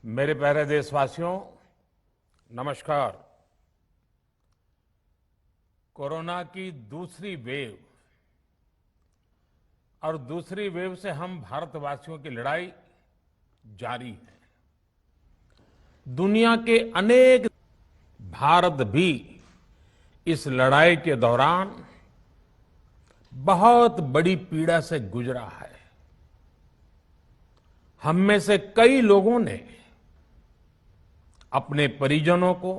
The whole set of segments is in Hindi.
मेरे प्यारे देशवासियों, नमस्कार। कोरोना की दूसरी वेव और दूसरी वेव से हम भारतवासियों की लड़ाई जारी है। दुनिया के अनेक भारत भी इस लड़ाई के दौरान बहुत बड़ी पीड़ा से गुजरा है। हम में से कई लोगों ने अपने परिजनों को,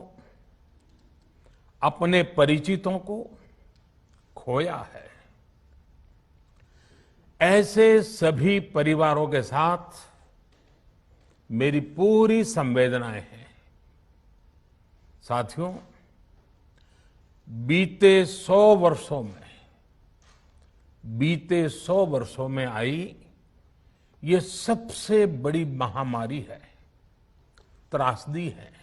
अपने परिचितों को खोया है। ऐसे सभी परिवारों के साथ मेरी पूरी संवेदनाएं हैं। साथियों, बीते 100 वर्षों में आई ये सबसे बड़ी महामारी है, त्रासदी है।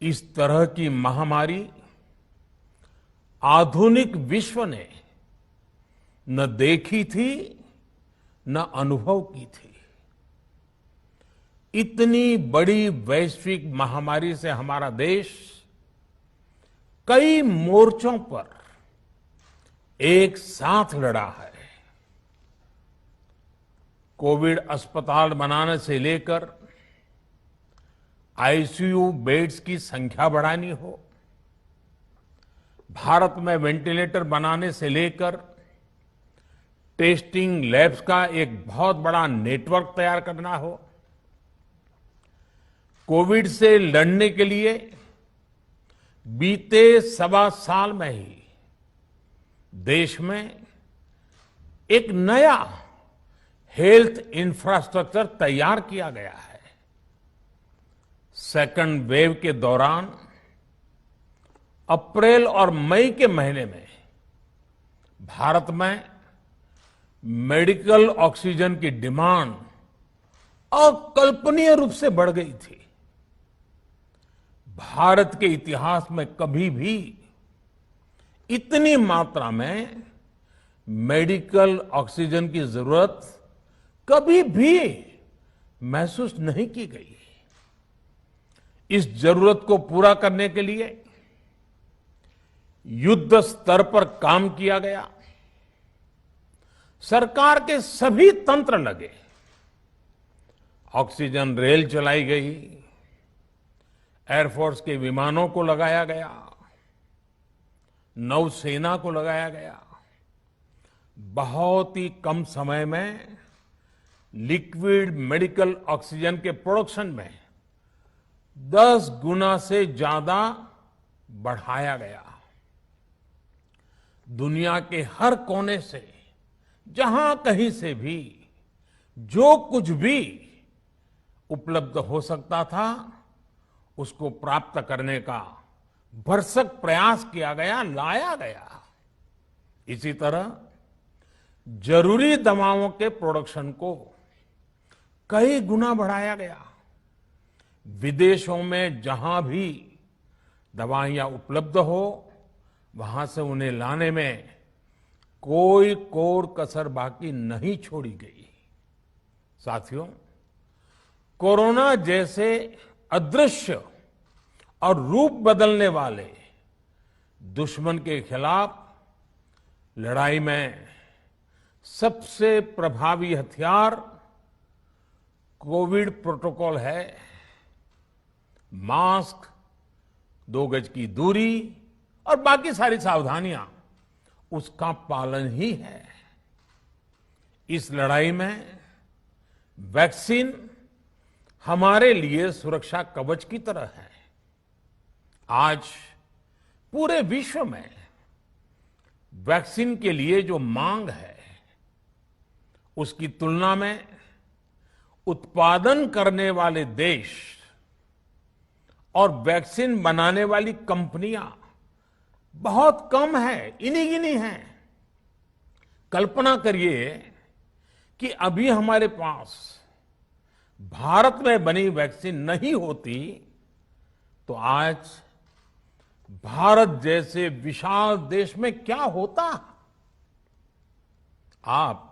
इस तरह की महामारी आधुनिक विश्व ने न देखी थी, न अनुभव की थी। इतनी बड़ी वैश्विक महामारी से हमारा देश कई मोर्चों पर एक साथ लड़ा है। कोविड अस्पताल बनाने से लेकर आईसीयू बेड्स की संख्या बढ़ानी हो, भारत में वेंटिलेटर बनाने से लेकर टेस्टिंग लैब्स का एक बहुत बड़ा नेटवर्क तैयार करना हो, कोविड से लड़ने के लिए बीते 1.25 साल में ही देश में एक नया हेल्थ इंफ्रास्ट्रक्चर तैयार किया गया है। सेकंड वेव के दौरान अप्रैल और मई के महीने में भारत में मेडिकल ऑक्सीजन की डिमांड अकल्पनीय रूप से बढ़ गई थी। भारत के इतिहास में कभी भी इतनी मात्रा में मेडिकल ऑक्सीजन की जरूरत कभी भी महसूस नहीं की गई। इस जरूरत को पूरा करने के लिए युद्ध स्तर पर काम किया गया। सरकार के सभी तंत्र लगे। ऑक्सीजन रेल चलाई गई, एयरफोर्स के विमानों को लगाया गया, नौसेना को लगाया गया। बहुत ही कम समय में लिक्विड मेडिकल ऑक्सीजन के प्रोडक्शन में 10 गुना से ज्यादा बढ़ाया गया। दुनिया के हर कोने से, जहां कहीं से भी जो कुछ भी उपलब्ध हो सकता था, उसको प्राप्त करने का भरसक प्रयास किया गया, लाया गया। इसी तरह जरूरी दवाओं के प्रोडक्शन को कई गुना बढ़ाया गया। विदेशों में जहां भी दवाइयां उपलब्ध हो, वहां से उन्हें लाने में कोई कोर कसर बाकी नहीं छोड़ी गई। साथियों, कोरोना जैसे अदृश्य और रूप बदलने वाले दुश्मन के खिलाफ लड़ाई में सबसे प्रभावी हथियार कोविड प्रोटोकॉल है। मास्क, 2 गज की दूरी और बाकी सारी सावधानियां, उसका पालन ही है। इस लड़ाई में वैक्सीन हमारे लिए सुरक्षा कवच की तरह है। आज पूरे विश्व में वैक्सीन के लिए जो मांग है, उसकी तुलना में उत्पादन करने वाले देश और वैक्सीन बनाने वाली कंपनियां बहुत कम है, इन्हीं गिनी हैं। कल्पना करिए कि अभी हमारे पास भारत में बनी वैक्सीन नहीं होती तो आज भारत जैसे विशाल देश में क्या होता। आप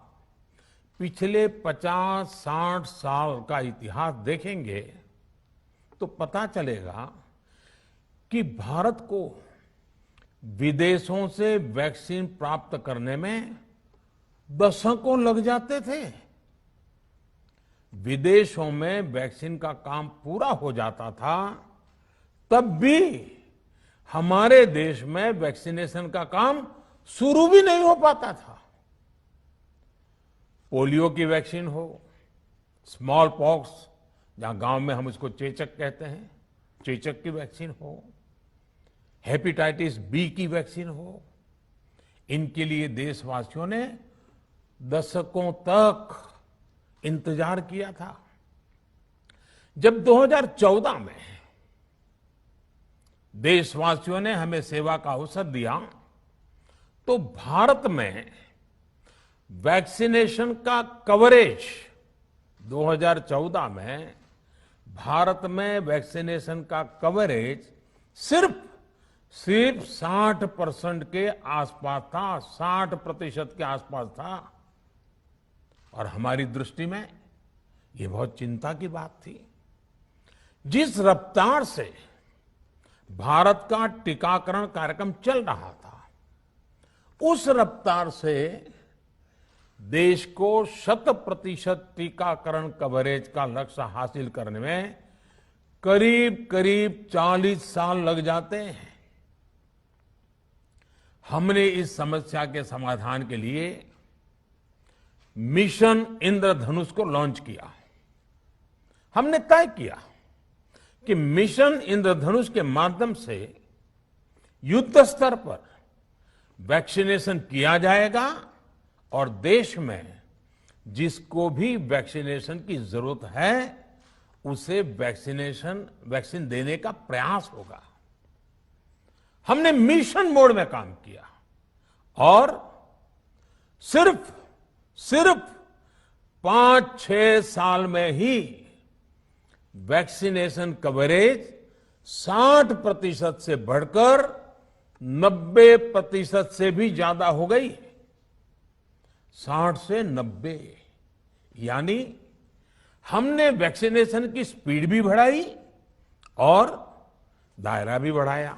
पिछले 50-60 साल का इतिहास देखेंगे तो पता चलेगा कि भारत को विदेशों से वैक्सीन प्राप्त करने में दशकों लग जाते थे। विदेशों में वैक्सीन का काम पूरा हो जाता था, तब भी हमारे देश में वैक्सीनेशन का काम शुरू भी नहीं हो पाता था। पोलियो की वैक्सीन हो, स्मॉल पॉक्स, जहां गांव में हम उसको चेचक कहते हैं, चेचक की वैक्सीन हो, हेपेटाइटिस बी की वैक्सीन हो, इनके लिए देशवासियों ने दशकों तक इंतजार किया था। जब 2014 में देशवासियों ने हमें सेवा का अवसर दिया, तो भारत में वैक्सीनेशन का कवरेज 2014 में भारत में वैक्सीनेशन का कवरेज सिर्फ 60% के आसपास था, 60% के आसपास था। और हमारी दृष्टि में ये बहुत चिंता की बात थी। जिस रफ्तार से भारत का टीकाकरण कार्यक्रम चल रहा था, उस रफ्तार से देश को 100% टीकाकरण कवरेज का लक्ष्य हासिल करने में करीब करीब 40 साल लग जाते हैं। हमने इस समस्या के समाधान के लिए मिशन इंद्रधनुष को लॉन्च किया। हमने तय किया कि मिशन इंद्रधनुष के माध्यम से युद्ध स्तर पर वैक्सीनेशन किया जाएगा और देश में जिसको भी वैक्सीनेशन की जरूरत है उसे वैक्सीन देने का प्रयास होगा। हमने मिशन मोड में काम किया और सिर्फ 5-6 साल में ही वैक्सीनेशन कवरेज 60% से बढ़कर 90% से भी ज्यादा हो गई। 60 से 90, यानी हमने वैक्सीनेशन की स्पीड भी बढ़ाई और दायरा भी बढ़ाया।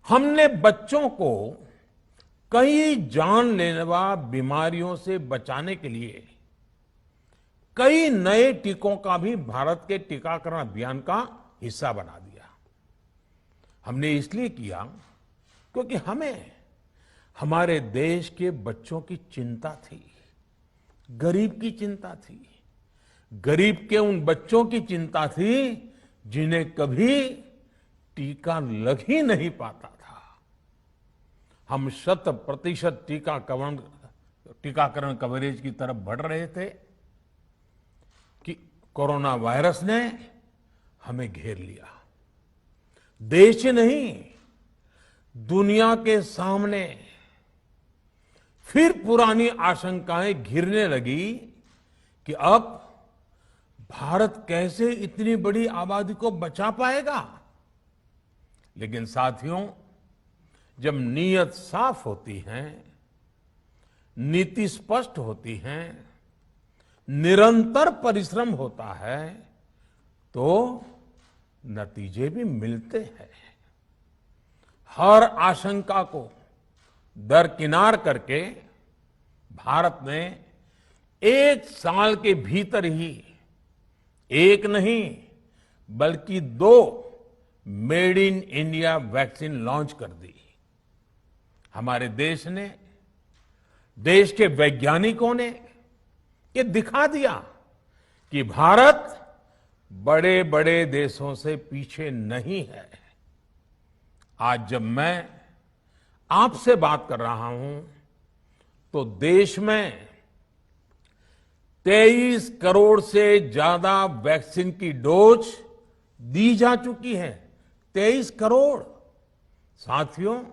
हमने बच्चों को कई जानलेवा बीमारियों से बचाने के लिए कई नए टीकों का भी भारत के टीकाकरण अभियान का हिस्सा बना दिया। हमने इसलिए किया क्योंकि हमें हमारे देश के बच्चों की चिंता थी, गरीब की चिंता थी, गरीब के उन बच्चों की चिंता थी जिन्हें कभी टीका लग ही नहीं पाता था। हम 100% टीकाकरण कवरेज की तरफ बढ़ रहे थे कि कोरोना वायरस ने हमें घेर लिया। देश ही नहीं, दुनिया के सामने फिर पुरानी आशंकाएं घिरने लगी कि अब भारत कैसे इतनी बड़ी आबादी को बचा पाएगा। लेकिन साथियों, जब नीयत साफ होती है, नीति स्पष्ट होती है, निरंतर परिश्रम होता है, तो नतीजे भी मिलते हैं। हर आशंका को दरकिनार करके भारत ने 1 साल के भीतर ही एक नहीं बल्कि 2 made in India vaccine launch कर दी। हमारे देश ने, देश के वैज्ञानिकों ने ये दिखा दिया कि भारत बड़े बड़े देशों से पीछे नहीं है। आज जब मैं आपसे बात कर रहा हूं तो देश में 23 करोड़ से ज्यादा वैक्सीन की डोज दी जा चुकी है। 23 करोड़। साथियों,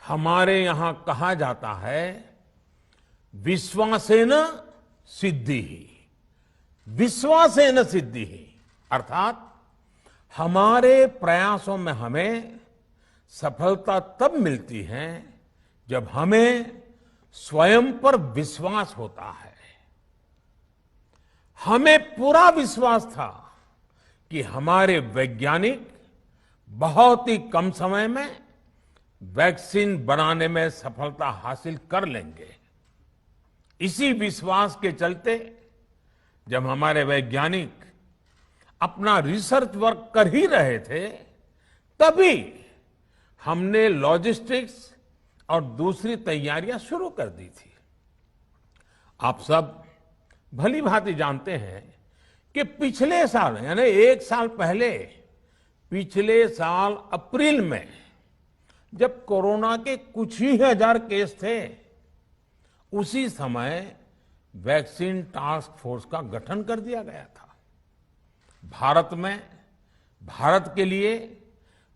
हमारे यहां कहा जाता है विश्वासेन सिद्धिः, विश्वासेन सिद्धिः, अर्थात हमारे प्रयासों में हमें सफलता तब मिलती है जब हमें स्वयं पर विश्वास होता है। हमें पूरा विश्वास था कि हमारे वैज्ञानिक बहुत ही कम समय में वैक्सीन बनाने में सफलता हासिल कर लेंगे। इसी विश्वास के चलते जब हमारे वैज्ञानिक अपना रिसर्च वर्क कर ही रहे थे, तभी हमने लॉजिस्टिक्स और दूसरी तैयारियां शुरू कर दी थी। आप सब भली भांति जानते हैं कि पिछले साल यानी एक साल पहले, पिछले साल अप्रैल में जब कोरोना के कुछ ही हजार केस थे, उसी समय वैक्सीन टास्क फोर्स का गठन कर दिया गया था। भारत के लिए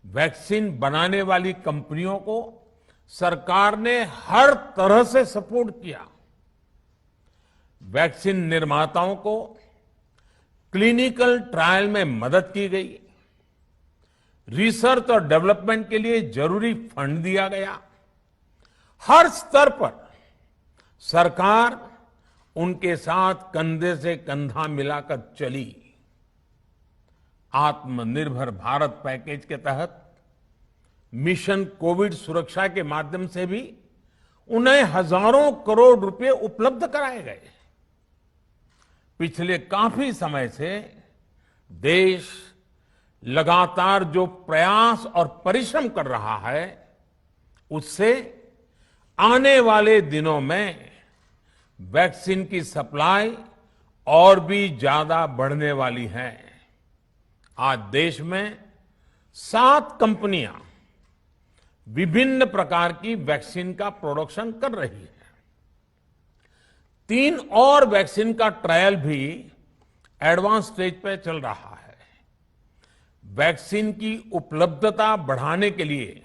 वैक्सीन बनाने वाली कंपनियों को सरकार ने हर तरह से सपोर्ट किया। वैक्सीन निर्माताओं को क्लिनिकल ट्रायल में मदद की गई। रिसर्च और डेवलपमेंट के लिए जरूरी फंड दिया गया। हर स्तर पर सरकार उनके साथ कंधे से कंधा मिलाकर चली। आत्मनिर्भर भारत पैकेज के तहत मिशन कोविड सुरक्षा के माध्यम से भी उन्हें हजारों करोड़ रुपए उपलब्ध कराए गए। पिछले काफी समय से देश लगातार जो प्रयास और परिश्रम कर रहा है, उससे आने वाले दिनों में वैक्सीन की सप्लाई और भी ज्यादा बढ़ने वाली है। आज देश में 7 कंपनियां विभिन्न प्रकार की वैक्सीन का प्रोडक्शन कर रही है। 3 और वैक्सीन का ट्रायल भी एडवांस स्टेज पे चल रहा है। वैक्सीन की उपलब्धता बढ़ाने के लिए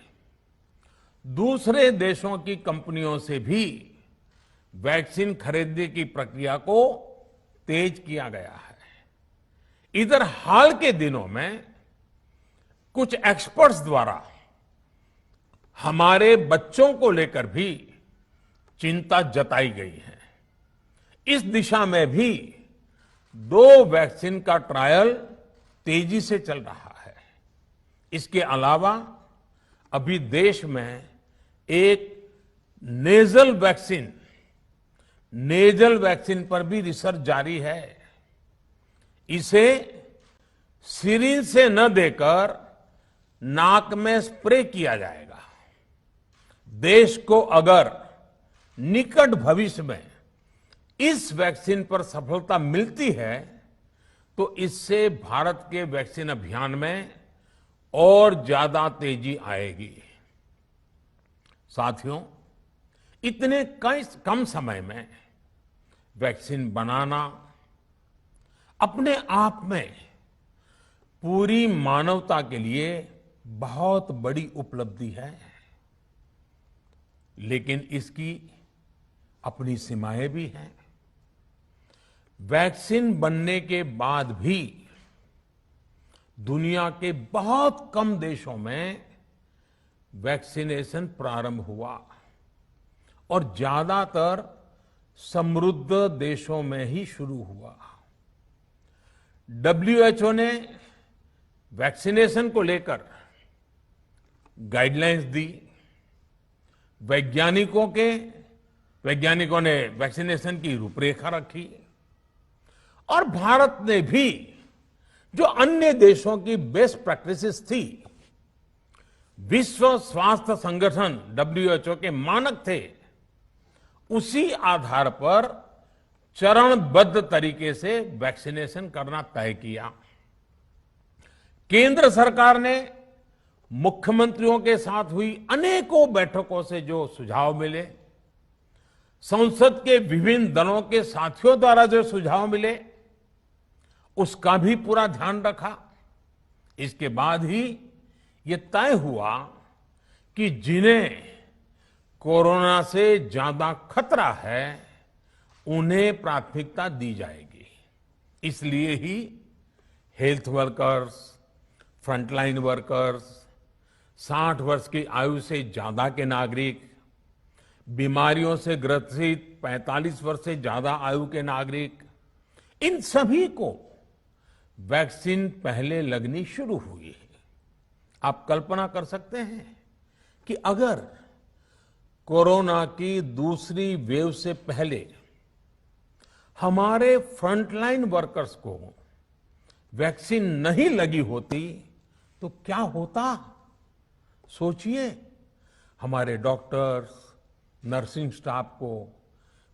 दूसरे देशों की कंपनियों से भी वैक्सीन खरीदने की प्रक्रिया को तेज किया गया है। इधर हाल के दिनों में कुछ एक्सपर्ट्स द्वारा हमारे बच्चों को लेकर भी चिंता जताई गई है। इस दिशा में भी 2 वैक्सीन का ट्रायल तेजी से चल रहा है। इसके अलावा अभी देश में एक नेजल वैक्सीन पर भी रिसर्च जारी है। इसे सिरिंज से न देकर नाक में स्प्रे किया जाएगा। देश को अगर निकट भविष्य में इस वैक्सीन पर सफलता मिलती है, तो इससे भारत के वैक्सीन अभियान में और ज्यादा तेजी आएगी। साथियों, इतने कम समय में वैक्सीन बनाना अपने आप में पूरी मानवता के लिए बहुत बड़ी उपलब्धि है, लेकिन इसकी अपनी सीमाएं भी हैं। वैक्सीन बनने के बाद भी दुनिया के बहुत कम देशों में वैक्सीनेशन प्रारंभ हुआ और ज्यादातर समृद्ध देशों में ही शुरू हुआ। WHO ने वैक्सीनेशन को लेकर गाइडलाइंस दी। वैज्ञानिकों ने वैक्सीनेशन की रूपरेखा रखी और भारत ने भी जो अन्य देशों की बेस्ट प्रैक्टिसेस थी, विश्व स्वास्थ्य संगठन WHO के मानक थे, उसी आधार पर चरणबद्ध तरीके से वैक्सीनेशन करना तय किया। केंद्र सरकार ने मुख्यमंत्रियों के साथ हुई अनेकों बैठकों से जो सुझाव मिले, संसद के विभिन्न दलों के साथियों द्वारा जो सुझाव मिले, उसका भी पूरा ध्यान रखा। इसके बाद ही ये तय हुआ कि जिन्हें कोरोना से ज्यादा खतरा है, उन्हें प्राथमिकता दी जाएगी। इसलिए ही हेल्थ वर्कर्स, फ्रंटलाइन वर्कर्स, 60 वर्ष की आयु से ज्यादा के नागरिक, बीमारियों से ग्रसित 45 वर्ष से ज्यादा आयु के नागरिक, इन सभी को वैक्सीन पहले लगनी शुरू हुई है। आप कल्पना कर सकते हैं कि अगर कोरोना की दूसरी वेव से पहले हमारे फ्रंटलाइन वर्कर्स को वैक्सीन नहीं लगी होती तो क्या होता? सोचिए, हमारे डॉक्टर्स, नर्सिंग स्टाफ को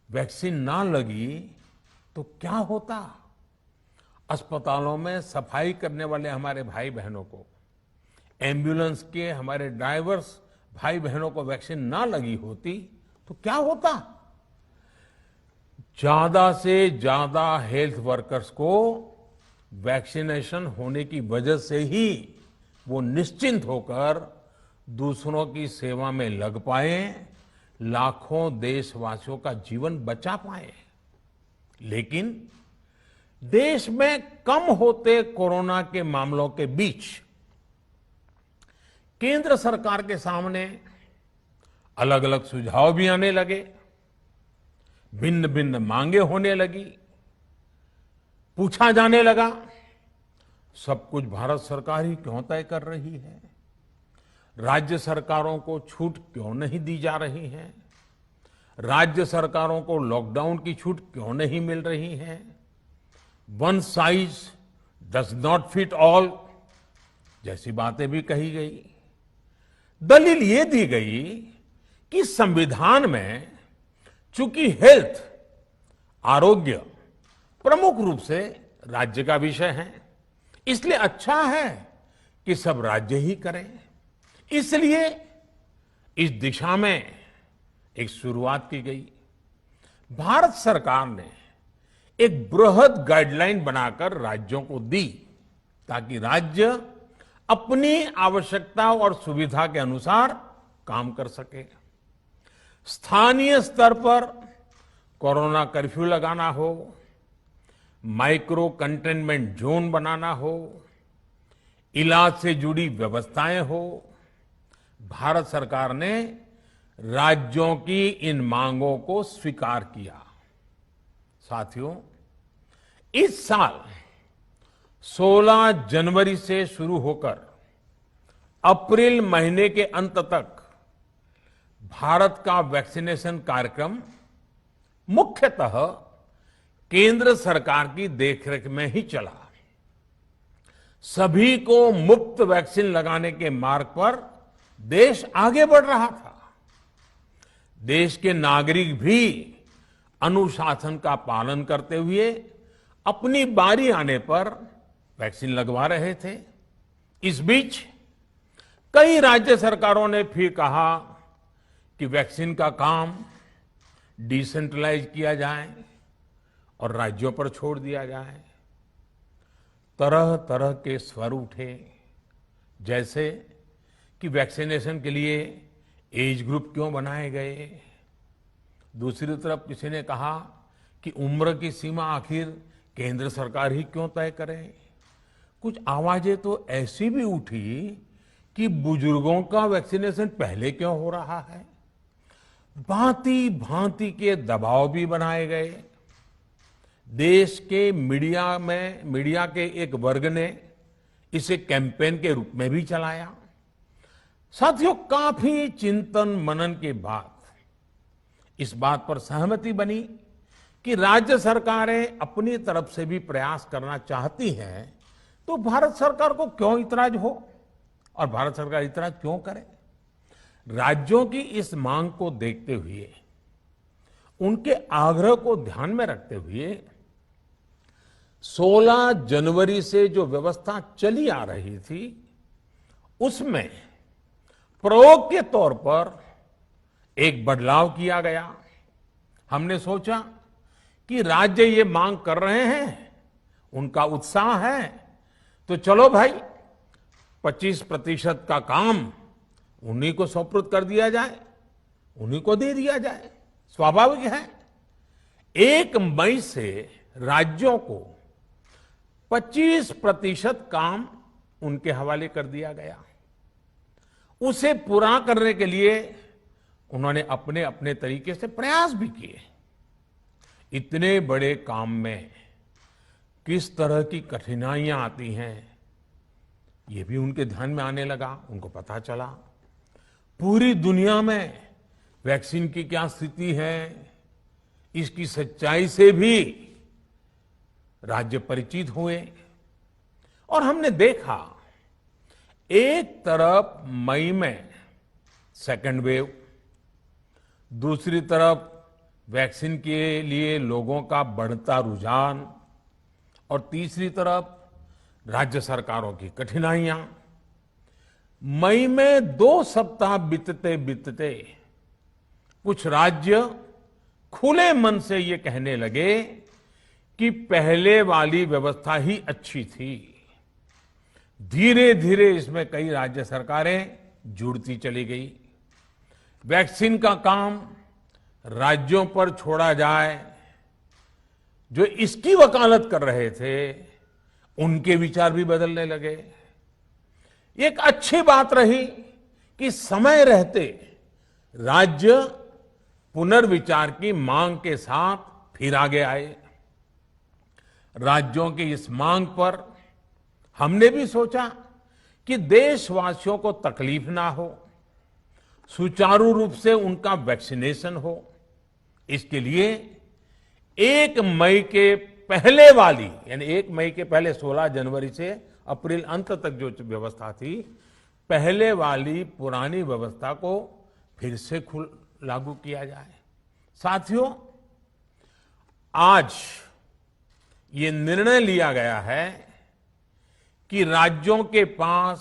वैक्सीन ना लगी तो क्या होता? अस्पतालों में सफाई करने वाले हमारे भाई बहनों को, एम्बुलेंस के हमारे ड्राइवर्स भाई बहनों को वैक्सीन ना लगी होती तो क्या होता? ज्यादा से ज्यादा हेल्थ वर्कर्स को वैक्सीनेशन होने की वजह से ही वो निश्चिंत होकर दूसरों की सेवा में लग पाए, लाखों देशवासियों का जीवन बचा पाए। लेकिन देश में कम होते कोरोना के मामलों के बीच केंद्र सरकार के सामने अलग अलग सुझाव भी आने लगे, भिन्न भिन्न मांगे होने लगी, पूछा जाने लगा, सब कुछ भारत सरकार ही क्यों तय कर रही है? राज्य सरकारों को छूट क्यों नहीं दी जा रही है? राज्य सरकारों को लॉकडाउन की छूट क्यों नहीं मिल रही है? One size does not fit all जैसी बातें भी कही गई। दलील ये दी गई कि संविधान में चूंकि हेल्थ, आरोग्य प्रमुख रूप से राज्य का विषय है, इसलिए अच्छा है कि सब राज्य ही करें। इसलिए इस दिशा में एक शुरुआत की गई। भारत सरकार ने एक बृहद गाइडलाइन बनाकर राज्यों को दी ताकि राज्य अपनी आवश्यकता और सुविधा के अनुसार काम कर सके। स्थानीय स्तर पर कोरोना कर्फ्यू लगाना हो, माइक्रो कंटेनमेंट जोन बनाना हो, इलाज से जुड़ी व्यवस्थाएं हो, भारत सरकार ने राज्यों की इन मांगों को स्वीकार किया। साथियों, इस साल 16 जनवरी से शुरू होकर अप्रैल महीने के अंत तक भारत का वैक्सीनेशन कार्यक्रम मुख्यतः केंद्र सरकार की देखरेख में ही चला। सभी को मुफ्त वैक्सीन लगाने के मार्ग पर देश आगे बढ़ रहा था। देश के नागरिक भी अनुशासन का पालन करते हुए अपनी बारी आने पर वैक्सीन लगवा रहे थे। इस बीच कई राज्य सरकारों ने फिर कहा कि वैक्सीन का काम डिसेंट्रलाइज किया जाए और राज्यों पर छोड़ दिया जाए। तरह तरह के स्वर उठे, जैसे कि वैक्सीनेशन के लिए एज ग्रुप क्यों बनाए गए। दूसरी तरफ किसी ने कहा कि उम्र की सीमा आखिर केंद्र सरकार ही क्यों तय करे। कुछ आवाजें तो ऐसी भी उठी कि बुजुर्गों का वैक्सीनेशन पहले क्यों हो रहा है। भांति भांति के दबाव भी बनाए गए। देश के मीडिया के एक वर्ग ने इसे कैंपेन के रूप में भी चलाया। साथियों, काफी चिंतन मनन के बाद इस बात पर सहमति बनी कि राज्य सरकारें अपनी तरफ से भी प्रयास करना चाहती हैं, तो भारत सरकार को क्यों इतराज हो और भारत सरकार इतराज क्यों करे। राज्यों की इस मांग को देखते हुए, उनके आग्रह को ध्यान में रखते हुए 16 जनवरी से जो व्यवस्था चली आ रही थी, उसमें प्रयोग के तौर पर एक बदलाव किया गया। हमने सोचा कि राज्य ये मांग कर रहे हैं, उनका उत्साह है, तो चलो भाई 25% का काम उन्हीं को सुपुर्द कर दिया जाए, उन्हीं को दे दिया जाए। स्वाभाविक है 1 मई से राज्यों को 25% काम उनके हवाले कर दिया गया। उसे पूरा करने के लिए उन्होंने अपने अपने तरीके से प्रयास भी किए। इतने बड़े काम में किस तरह की कठिनाइयां आती हैं, ये भी उनके ध्यान में आने लगा। उनको पता चला पूरी दुनिया में वैक्सीन की क्या स्थिति है, इसकी सच्चाई से भी राज्य परिचित हुए। और हमने देखा, एक तरफ मई में सेकेंड वेव, दूसरी तरफ वैक्सीन के लिए लोगों का बढ़ता रुझान, और तीसरी तरफ राज्य सरकारों की कठिनाइयां। मई में 2 सप्ताह बीतते बीतते कुछ राज्य खुले मन से ये कहने लगे कि पहले वाली व्यवस्था ही अच्छी थी। धीरे धीरे इसमें कई राज्य सरकारें जुड़ती चली गई। वैक्सीन का काम राज्यों पर छोड़ा जाए, जो इसकी वकालत कर रहे थे उनके विचार भी बदलने लगे। एक अच्छी बात रही कि समय रहते राज्य पुनर्विचार की मांग के साथ फिर आगे आए। राज्यों की इस मांग पर हमने भी सोचा कि देशवासियों को तकलीफ ना हो, सुचारू रूप से उनका वैक्सीनेशन हो। इसके लिए 1 मई के पहले वाली, यानी 1 मई के पहले 16 जनवरी से अप्रैल अंत तक जो व्यवस्था थी, पहले वाली पुरानी व्यवस्था को फिर से लागू किया जाए। साथियों, आज ये निर्णय लिया गया है कि राज्यों के पास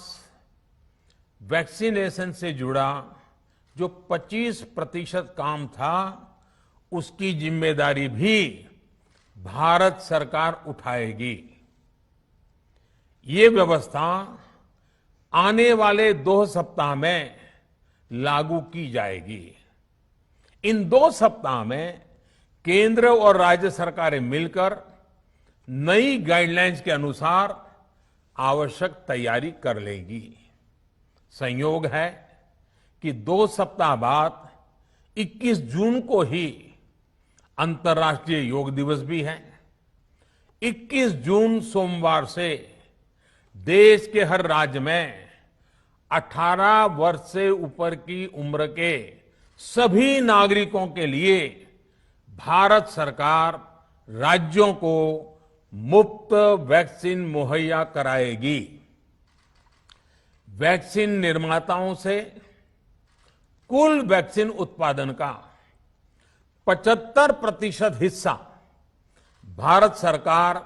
वैक्सीनेशन से जुड़ा जो 25% काम था, उसकी जिम्मेदारी भी भारत सरकार उठाएगी। ये व्यवस्था आने वाले 2 सप्ताह में लागू की जाएगी। इन 2 सप्ताह में केंद्र और राज्य सरकारें मिलकर नई गाइडलाइंस के अनुसार आवश्यक तैयारी कर लेगी। संयोग है कि 2 सप्ताह बाद 21 जून को ही अंतर्राष्ट्रीय योग दिवस भी है। 21 जून सोमवार से देश के हर राज्य में 18 वर्ष से ऊपर की उम्र के सभी नागरिकों के लिए भारत सरकार राज्यों को मुफ्त वैक्सीन मुहैया कराएगी। वैक्सीन निर्माताओं से कुल वैक्सीन उत्पादन का 75% हिस्सा भारत सरकार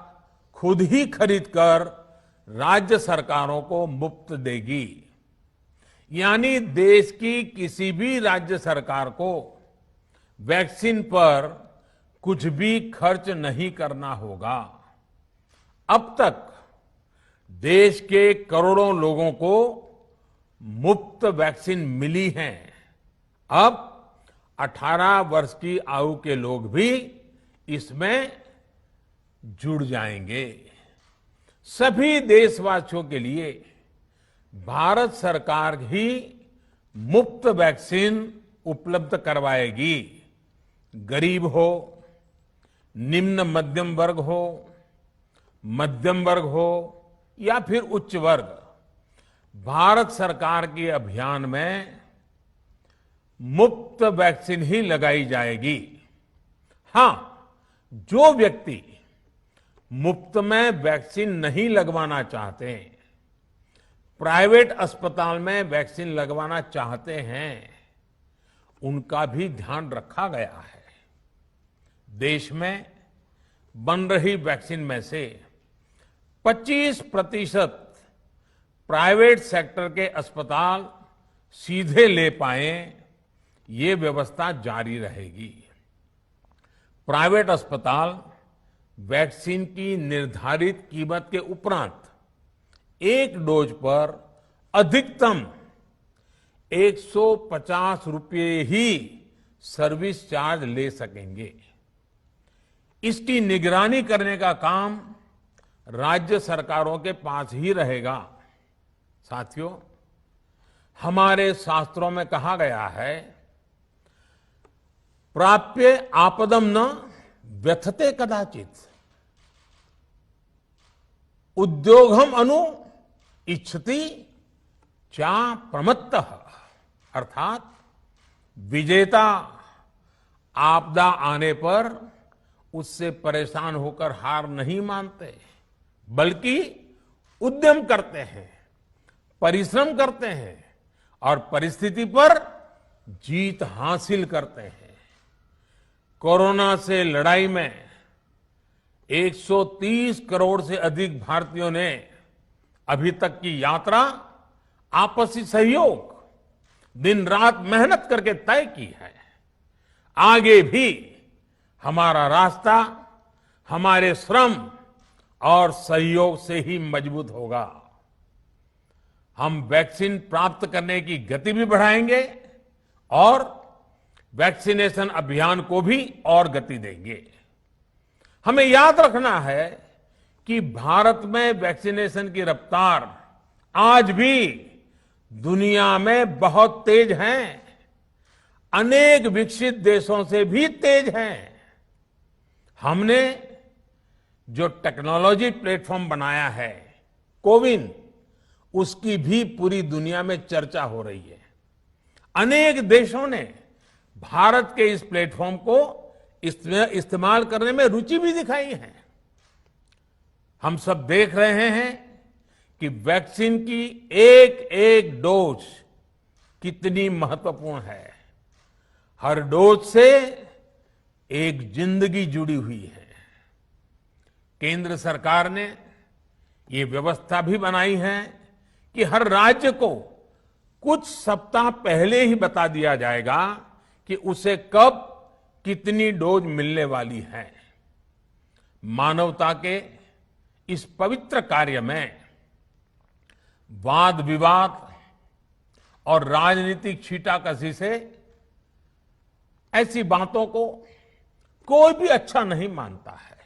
खुद ही खरीदकर राज्य सरकारों को मुफ्त देगी। यानी देश की किसी भी राज्य सरकार को वैक्सीन पर कुछ भी खर्च नहीं करना होगा। अब तक देश के करोड़ों लोगों को मुफ्त वैक्सीन मिली है। अब 18 वर्ष की आयु के लोग भी इसमें जुड़ जाएंगे। सभी देशवासियों के लिए भारत सरकार ही मुफ्त वैक्सीन उपलब्ध करवाएगी। गरीब हो, निम्न मध्यम वर्ग हो, मध्यम वर्ग हो या फिर उच्च वर्ग, भारत सरकार के अभियान में मुफ्त वैक्सीन ही लगाई जाएगी। हां, जो व्यक्ति मुफ्त में वैक्सीन नहीं लगवाना चाहते, प्राइवेट अस्पताल में वैक्सीन लगवाना चाहते हैं, उनका भी ध्यान रखा गया है। देश में बन रही वैक्सीन में से 25% प्राइवेट सेक्टर के अस्पताल सीधे ले पाए, ये व्यवस्था जारी रहेगी। प्राइवेट अस्पताल वैक्सीन की निर्धारित कीमत के उपरांत एक डोज पर अधिकतम 150 रुपये ही सर्विस चार्ज ले सकेंगे। इसकी निगरानी करने का काम राज्य सरकारों के पास ही रहेगा। साथियों, हमारे शास्त्रों में कहा गया है प्राप्य आपदम न व्यथते कदाचित उद्योगम अनु इच्छति चा प्रमत्तः। अर्थात विजेता आपदा आने पर उससे परेशान होकर हार नहीं मानते, बल्कि उद्यम करते हैं, परिश्रम करते हैं और परिस्थिति पर जीत हासिल करते हैं। कोरोना से लड़ाई में 130 करोड़ से अधिक भारतीयों ने अभी तक की यात्रा आपसी सहयोग, दिन रात मेहनत करके तय की है। आगे भी हमारा रास्ता हमारे श्रम और सहयोग से ही मजबूत होगा। हम वैक्सीन प्राप्त करने की गति भी बढ़ाएंगे और वैक्सीनेशन अभियान को भी और गति देंगे। हमें याद रखना है कि भारत में वैक्सीनेशन की रफ्तार आज भी दुनिया में बहुत तेज है, अनेक विकसित देशों से भी तेज है। हमने जो टेक्नोलॉजी प्लेटफॉर्म बनाया है कोविन, उसकी भी पूरी दुनिया में चर्चा हो रही है। अनेक देशों ने भारत के इस प्लेटफॉर्म को इस्तेमाल करने में रुचि भी दिखाई है। हम सब देख रहे हैं कि वैक्सीन की एक एक डोज कितनी महत्वपूर्ण है। हर डोज से एक जिंदगी जुड़ी हुई है। केंद्र सरकार ने ये व्यवस्था भी बनाई है कि हर राज्य को कुछ सप्ताह पहले ही बता दिया जाएगा कि उसे कब कितनी डोज मिलने वाली है। मानवता के इस पवित्र कार्य में वाद विवाद और राजनीतिक छींटाकशी से ऐसी बातों को कोई भी अच्छा नहीं मानता है।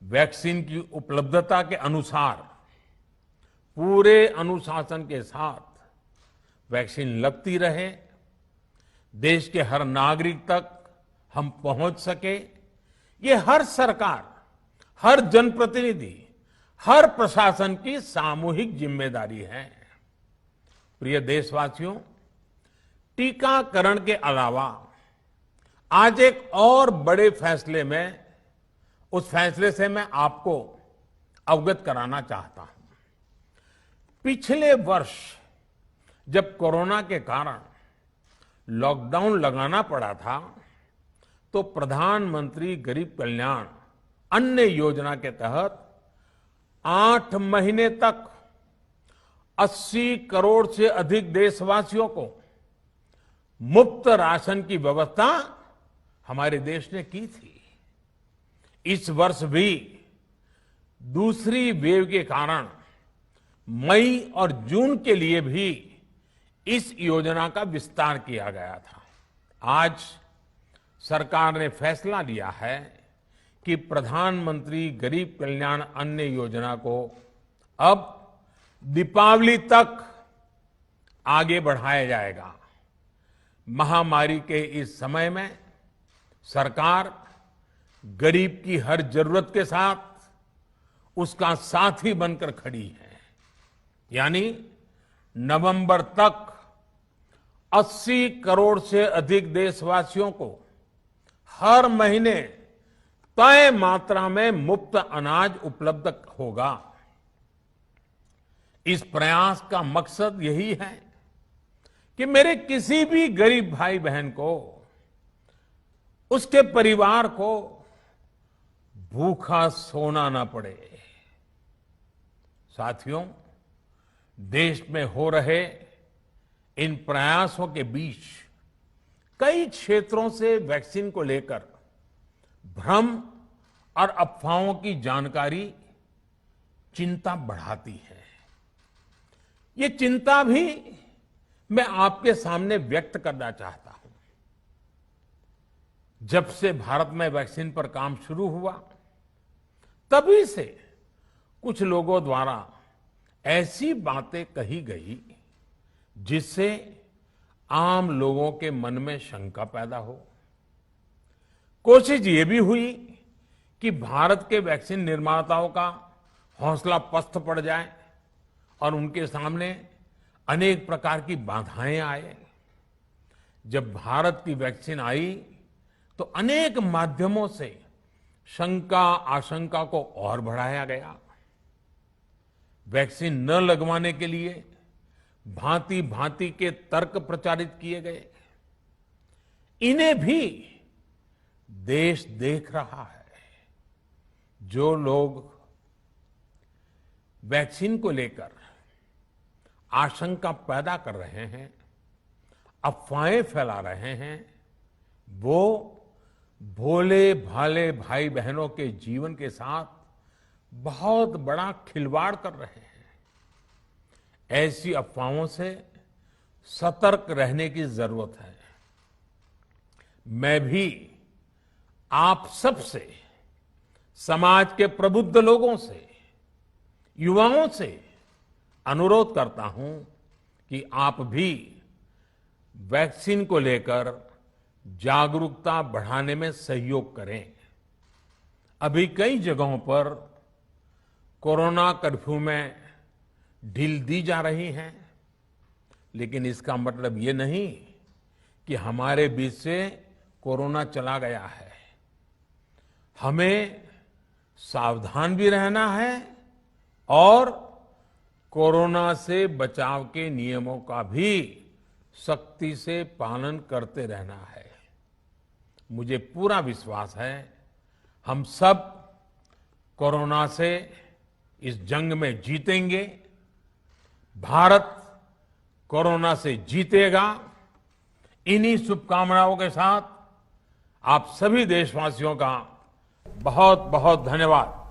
वैक्सीन की उपलब्धता के अनुसार पूरे अनुशासन के साथ वैक्सीन लगती रहे, देश के हर नागरिक तक हम पहुंच सके, ये हर सरकार, हर जनप्रतिनिधि, हर प्रशासन की सामूहिक जिम्मेदारी है। प्रिय देशवासियों, टीकाकरण के अलावा आज एक और बड़े फैसले में, उस फैसले से मैं आपको अवगत कराना चाहता हूं। पिछले वर्ष जब कोरोना के कारण लॉकडाउन लगाना पड़ा था, तो प्रधानमंत्री गरीब कल्याण अन्न योजना के तहत 8 महीने तक 80 करोड़ से अधिक देशवासियों को मुफ्त राशन की व्यवस्था हमारे देश ने की थी। इस वर्ष भी दूसरी वेव के कारण मई और जून के लिए भी इस योजना का विस्तार किया गया था। आज सरकार ने फैसला लिया है कि प्रधानमंत्री गरीब कल्याण अन्न योजना को अब दीपावली तक आगे बढ़ाया जाएगा। महामारी के इस समय में सरकार गरीब की हर जरूरत के साथ उसका साथी बनकर खड़ी है। यानी नवंबर तक 80 करोड़ से अधिक देशवासियों को हर महीने तय मात्रा में मुफ्त अनाज उपलब्ध होगा। इस प्रयास का मकसद यही है कि मेरे किसी भी गरीब भाई बहन को, उसके परिवार को भूखा सोना ना पड़े। साथियों, देश में हो रहे इन प्रयासों के बीच कई क्षेत्रों से वैक्सीन को लेकर भ्रम और अफवाहों की जानकारी चिंता बढ़ाती है। ये चिंता भी मैं आपके सामने व्यक्त करना चाहता हूं। जब से भारत में वैक्सीन पर काम शुरू हुआ, तभी से कुछ लोगों द्वारा ऐसी बातें कही गई जिससे आम लोगों के मन में शंका पैदा हो। कोशिश ये भी हुई कि भारत के वैक्सीन निर्माताओं का हौसला पस्त पड़ जाए और उनके सामने अनेक प्रकार की बाधाएं आए। जब भारत की वैक्सीन आई तो अनेक माध्यमों से शंका आशंका को और बढ़ाया गया। वैक्सीन न लगवाने के लिए भांति भांति के तर्क प्रचारित किए गए। इन्हें भी देश देख रहा है। जो लोग वैक्सीन को लेकर आशंका पैदा कर रहे हैं, अफवाहें फैला रहे हैं, वो भोले भाले भाई बहनों के जीवन के साथ बहुत बड़ा खिलवाड़ कर रहे हैं। ऐसी अफवाहों से सतर्क रहने की जरूरत है। मैं भी आप सबसे, समाज के प्रबुद्ध लोगों से, युवाओं से अनुरोध करता हूं कि आप भी वैक्सीन को लेकर जागरूकता बढ़ाने में सहयोग करें। अभी कई जगहों पर कोरोना कर्फ्यू में ढील दी जा रही है, लेकिन इसका मतलब ये नहीं कि हमारे बीच से कोरोना चला गया है। हमें सावधान भी रहना है और कोरोना से बचाव के नियमों का भी सख्ती से पालन करते रहना है। मुझे पूरा विश्वास है हम सब कोरोना से इस जंग में जीतेंगे। भारत कोरोना से जीतेगा। इन्हीं शुभकामनाओं के साथ आप सभी देशवासियों का बहुत बहुत धन्यवाद।